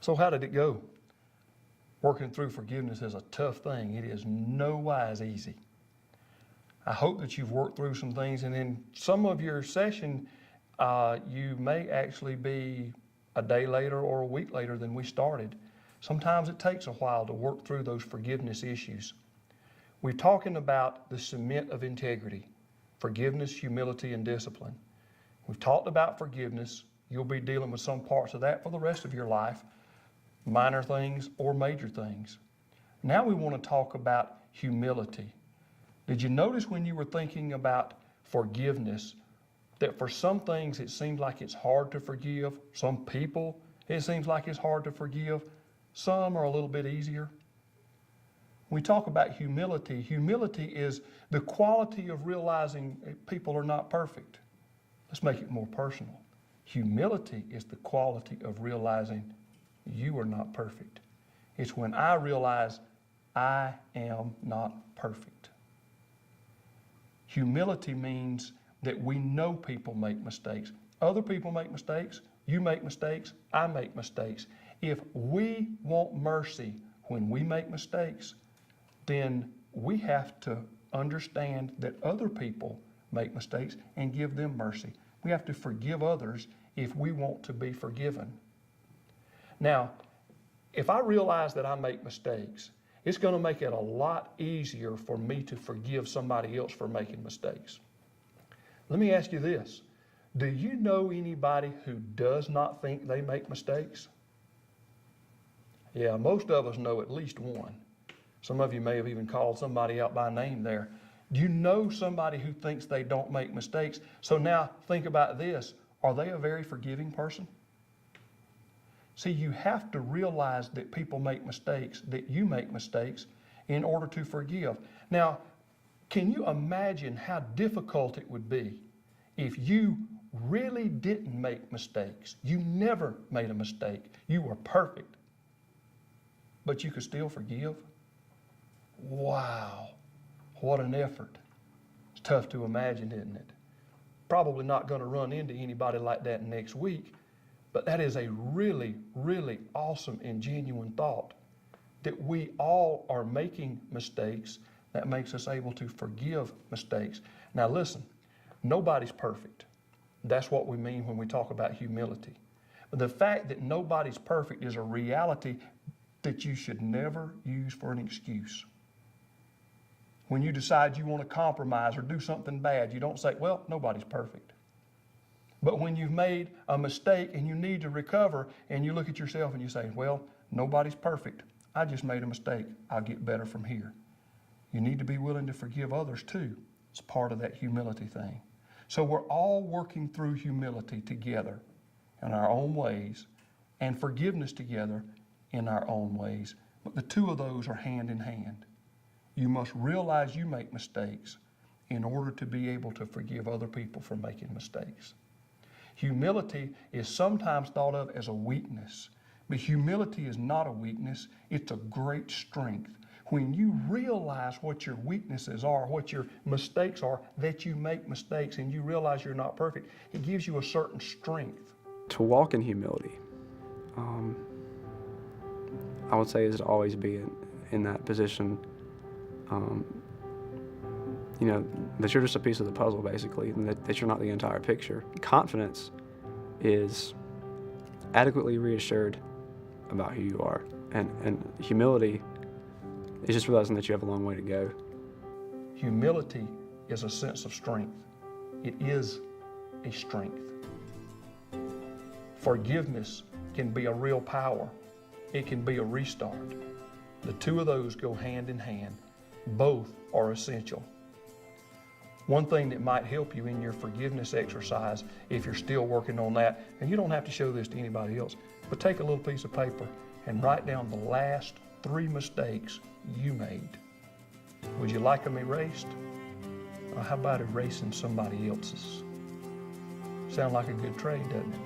So how did it go? Working through forgiveness is a tough thing. It is no wise easy. I hope that you've worked through some things, and in some of your session, you may actually be a day later or a week later than we started. Sometimes it takes a while to work through those forgiveness issues. We're talking about the cement of integrity, forgiveness, humility, and discipline. We've talked about forgiveness. You'll be dealing with some parts of that for the rest of your life, minor things or major things. Now we want to talk about humility. Did you notice when you were thinking about forgiveness that for some things it seems like it's hard to forgive? Some people, it seems like it's hard to forgive. Some are a little bit easier. When we talk about humility, humility is the quality of realizing people are not perfect. Let's make it more personal. Humility is the quality of realizing you are not perfect. It's when I realize I am not perfect. Humility means that we know people make mistakes. Other people make mistakes. You make mistakes. I make mistakes. If we want mercy when we make mistakes, then we have to understand that other people make mistakes and give them mercy. We have to forgive others if we want to be forgiven. Now, if I realize that I make mistakes, it's going to make it a lot easier for me to forgive somebody else for making mistakes. Let me ask you this. Do you know anybody who does not think they make mistakes? Yeah, most of us know at least one. Some of you may have even called somebody out by name there. Do you know somebody who thinks they don't make mistakes? So now think about this. Are they a very forgiving person? See, you have to realize that people make mistakes, that you make mistakes in order to forgive. Now, can you imagine how difficult it would be if you really didn't make mistakes? You never made a mistake. You were perfect, but you could still forgive? Wow, what an effort. It's tough to imagine, isn't it? Probably not going to run into anybody like that next week, but that is a really, really awesome and genuine thought, that we all are making mistakes. That makes us able to forgive mistakes. Now listen, nobody's perfect. That's what we mean when we talk about humility. But the fact that nobody's perfect is a reality that you should never use for an excuse. When you decide you want to compromise or do something bad, you don't say, well, nobody's perfect. But when you've made a mistake and you need to recover and you look at yourself and you say, well, nobody's perfect. I just made a mistake. I'll get better from here. You need to be willing to forgive others too. It's part of that humility thing. So we're all working through humility together in our own ways and forgiveness together in our own ways. But the two of those are hand in hand. You must realize you make mistakes in order to be able to forgive other people for making mistakes. Humility is sometimes thought of as a weakness, but humility is not a weakness. It's a great strength. When you realize what your weaknesses are, what your mistakes are, that you make mistakes and you realize you're not perfect, it gives you a certain strength. To walk in humility, I would say, is to always be in that position, that you're just a piece of the puzzle, basically, and that you're not the entire picture. Confidence is adequately reassured about who you are, and humility is just realizing that you have a long way to go. Humility is a sense of strength. It is a strength. Forgiveness can be a real power. It can be a restart. The two of those go hand in hand. Both are essential. One thing that might help you in your forgiveness exercise, if you're still working on that, and you don't have to show this to anybody else, but take a little piece of paper and write down the last 3 mistakes you made. Would you like them erased? Or how about erasing somebody else's? Sound like a good trade, doesn't it?